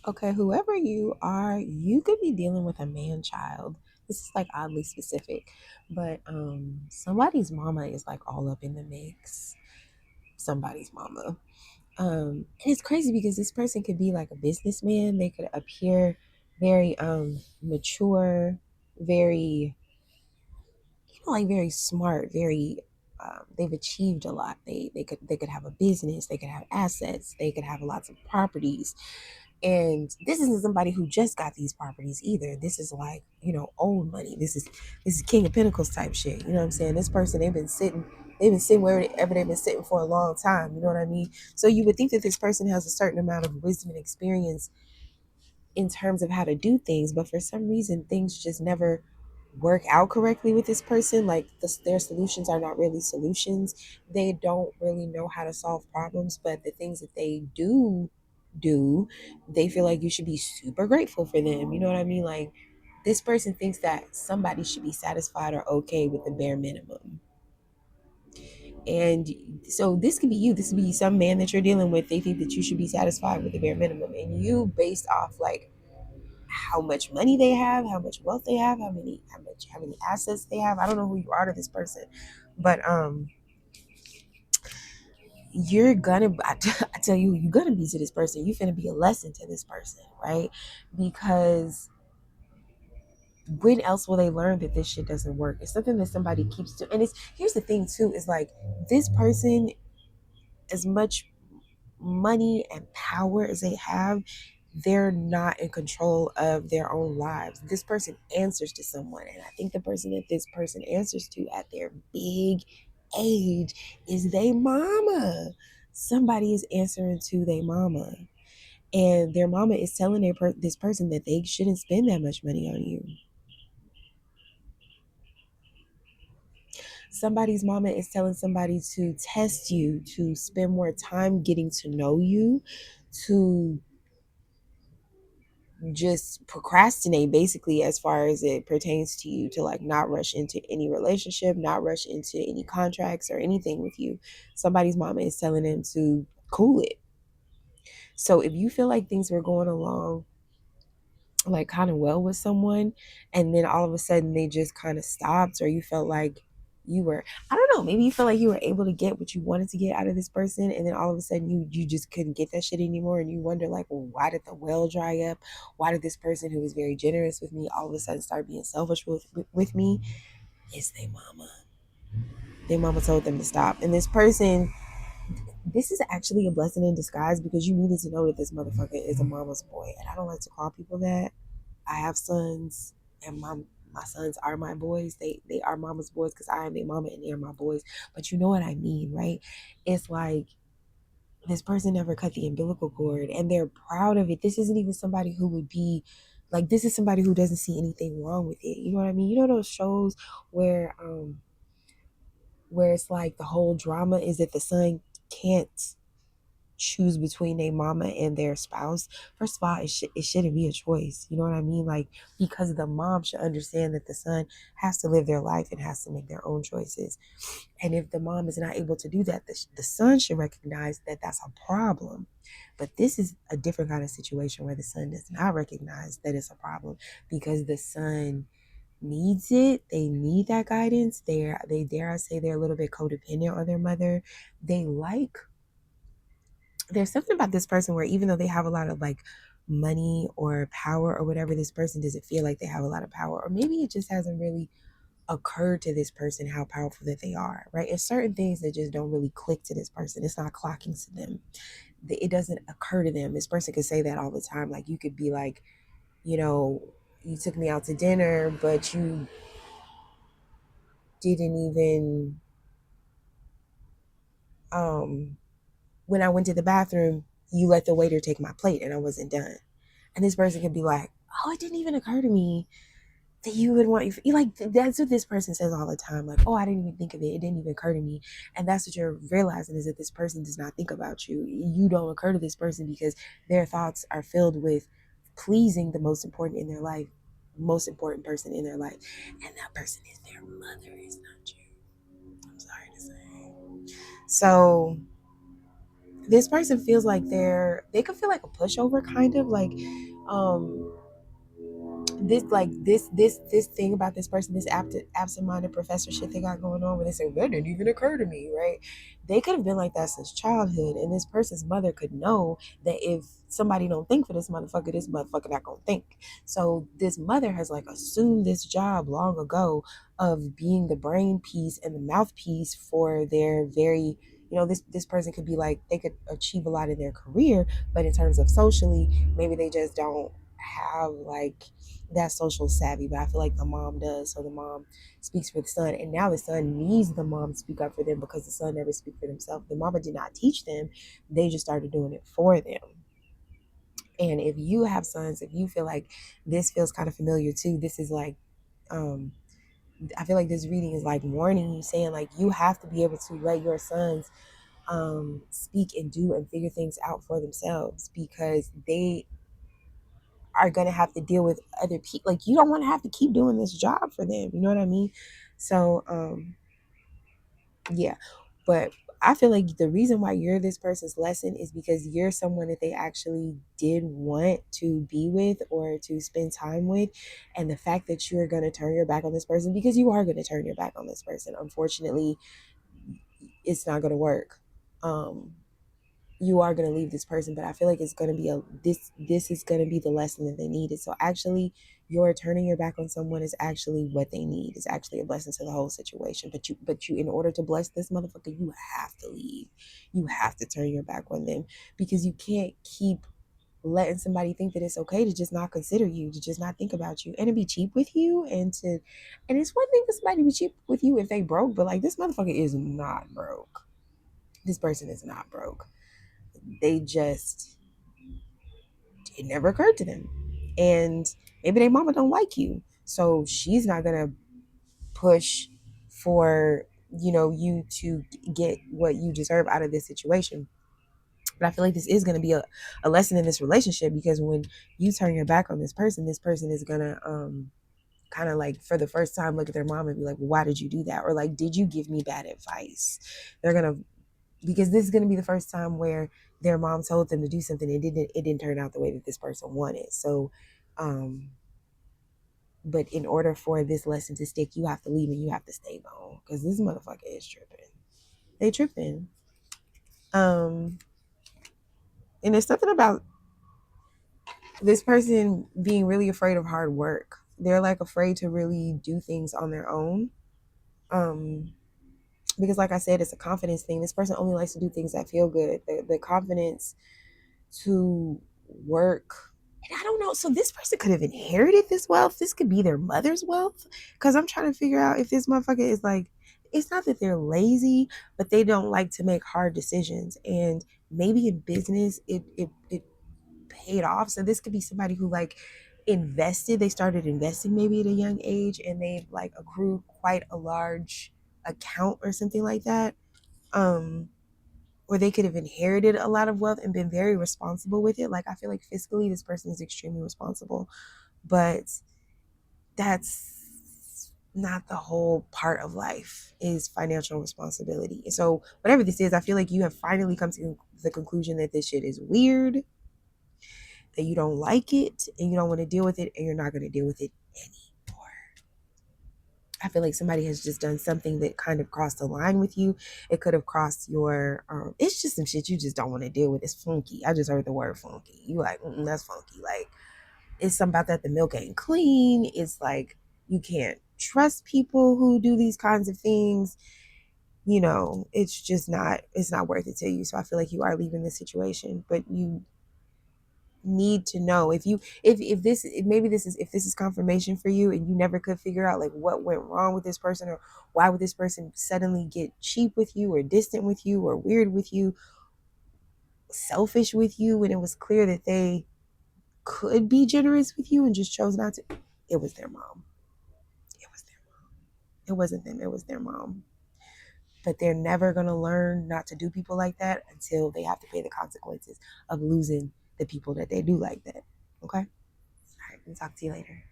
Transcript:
Okay, whoever you are, you could be dealing with a man child. This is like oddly specific, but somebody's mama is like all up in the mix. Somebody's mama. And it's crazy because this person could be like a businessman. They could appear very mature, very, like very smart, very they've achieved a lot. They could have a business, they could have assets, they could have lots of properties. And this isn't somebody who just got these properties either. This is like, old money. This is King of Pentacles type shit. You know what I'm saying? This person, they've been sitting wherever they've been sitting for a long time. You know what I mean? So you would think that this person has a certain amount of wisdom and experience in terms of how to do things, but for some reason things just never work out correctly with this person. Like their solutions are not really solutions. They don't really know how to solve problems, but the things that they do, they feel like you should be super grateful for them. You know what I mean? Like this person thinks that somebody should be satisfied or okay with the bare minimum. And so this could be you. This could be some man that you're dealing with. They think that you should be satisfied with the bare minimum. And you, based off like how much money they have, how much wealth they have, how many assets they have. I don't know who you are to this person, but you're gonna I tell you who you're gonna be to this person. You're gonna be a lesson to this person, right? Because when else will they learn that this shit doesn't work? It's something that somebody keeps doing. And it's here's the thing too, is like this person, as much money and power as they have, they're not in control of their own lives. This person answers to someone. And I think the person that this person answers to at their big age is their mama. Somebody is answering to their mama. And their mama is telling this person that they shouldn't spend that much money on you. Somebody's mama is telling somebody to test you, to spend more time getting to know you, to just procrastinate basically as far as it pertains to you, to like not rush into any relationship, not rush into any contracts or anything with you. Somebody's mama is telling them to cool it. So if you feel like things were going along like kind of well with someone, and then all of a sudden they just kind of stopped, or you felt like you were, I don't know, maybe you felt like you were able to get what you wanted to get out of this person, and then all of a sudden you just couldn't get that shit anymore, and you wonder like, well, why did the well dry up? Why did this person who was very generous with me all of a sudden start being selfish with me? It's their mama. Their mama told them to stop. And this person, this is actually a blessing in disguise, because you needed to know that this motherfucker is a mama's boy. And I don't like to call people that. I have sons, and my sons are my boys. They are mama's boys because I am their mama and they're my boys. But you know what I mean, right? It's like this person never cut the umbilical cord, and they're proud of it. This isn't even somebody who would be like, this is somebody who doesn't see anything wrong with it. You know what I mean? You know those shows where it's like the whole drama is that the son can't choose between their mama and their spouse. First of all, it shouldn't be a choice. You know what I mean? Like, because the mom should understand that the son has to live their life and has to make their own choices. And if the mom is not able to do that, the son should recognize that that's a problem. But this is a different kind of situation where the son does not recognize that it's a problem, because the son needs it. They need that guidance. They dare I say they're a little bit codependent on their mother. They like There's something about this person where even though they have a lot of like money or power or whatever, this person doesn't feel like they have a lot of power. Or maybe it just hasn't really occurred to this person how powerful that they are, right? It's certain things that just don't really click to this person. It's not clocking to them. It doesn't occur to them. This person could say that all the time. Like, you could be like, you know, you took me out to dinner, but you didn't even, um, when I went to the bathroom, you let the waiter take my plate and I wasn't done. And this person could be like, oh, it didn't even occur to me that you would want you like, that's what this person says all the time. Like, oh, I didn't even think of it. It didn't even occur to me. And that's what you're realizing, is that this person does not think about you. You don't occur to this person because their thoughts are filled with pleasing the most important in their life, most important person in their life. And that person is their mother, is not you. I'm sorry to say. So this person feels like they could feel like a pushover, kind of like um this thing about this person, this absent-minded professor shit they got going on, where they say that didn't even occur to me, right? They could have been like that since childhood, and this person's mother could know that if somebody don't think for this motherfucker not gonna think. So this mother has like assumed this job long ago of being the brain piece and the mouthpiece for their very, this person could be like, they could achieve a lot in their career, but in terms of socially, maybe they just don't have like that social savvy. But I feel like the mom does. So the mom speaks for the son, and now the son needs the mom to speak up for them because the son never speak for themselves. The mama did not teach them; they just started doing it for them. And if you have sons, if you feel like this feels kind of familiar too, this is like, I feel like this reading is like warning you, saying like you have to be able to let your sons speak and do and figure things out for themselves, because they are going to have to deal with other people. Like, you don't want to have to keep doing this job for them. You know what I mean? So, yeah. But I feel like the reason why you're this person's lesson is because you're someone that they actually did want to be with or to spend time with. And the fact that you're going to turn your back on this person, because you are going to turn your back on this person, unfortunately, it's not going to work. You are going to leave this person, but I feel like it's going to be this is going to be the lesson that they needed. So actually, your turning your back on someone is actually what they need. It's actually a blessing to the whole situation. But you in order to bless this motherfucker, you have to leave. You have to turn your back on them, because you can't keep letting somebody think that it's okay to just not consider you, to just not think about you, and to be cheap with you, and it's one thing for somebody to be cheap with you if they broke, but like, this motherfucker is not broke. This person is not broke. They just, it never occurred to them. And maybe their mama don't like you, so she's not gonna push for, you to get what you deserve out of this situation. But I feel like this is going to be a lesson in this relationship, because when you turn your back on this person is gonna kind of like, for the first time, look at their mom and be like, well, why did you do that? Or like, did you give me bad advice? They're gonna, because this is going to be the first time where their mom told them to do something, and it didn't turn out the way that this person wanted. So but in order for this lesson to stick, you have to leave and you have to stay gone, because this motherfucker is tripping. They tripping. um and there's something about this person being really afraid of hard work. They're like afraid to really do things on their own. um because like I said, it's a confidence thing. This person only likes to do things that feel good. The confidence to work. And I don't know. So this person could have inherited this wealth. This could be their mother's wealth. Because I'm trying to figure out if this motherfucker is like, it's not that they're lazy, but they don't like to make hard decisions. And maybe in business, it paid off. So this could be somebody who like invested. They started investing maybe at a young age, and they've like accrued quite a large account or something like that. Um, or they could have inherited a lot of wealth and been very responsible with it. Like, I feel like fiscally, this person is extremely responsible, but that's not the whole part of life, is financial responsibility. So whatever this is, I feel like you have finally come to the conclusion that this shit is weird, that you don't like it, and you don't want to deal with it, and you're not going to deal with it anymore. I feel like somebody has just done something that kind of crossed the line with you. It could have crossed your, it's just some shit you just don't want to deal with. It's funky. I just heard the word funky. You like, that's funky. Like, it's something about that. The milk ain't clean. It's like, you can't trust people who do these kinds of things. It's just not, it's not worth it to you. So I feel like you are leaving this situation, but you need to know, if this is confirmation for you, and you never could figure out like what went wrong with this person, or why would this person suddenly get cheap with you, or distant with you, or weird with you, selfish with you, when it was clear that they could be generous with you and just chose not to. It was their mom. It was their mom. It wasn't them. It was their mom. But they're never going to learn not to do people like that until they have to pay the consequences of losing the people that they do like that. Okay? All right, we'll talk to you later.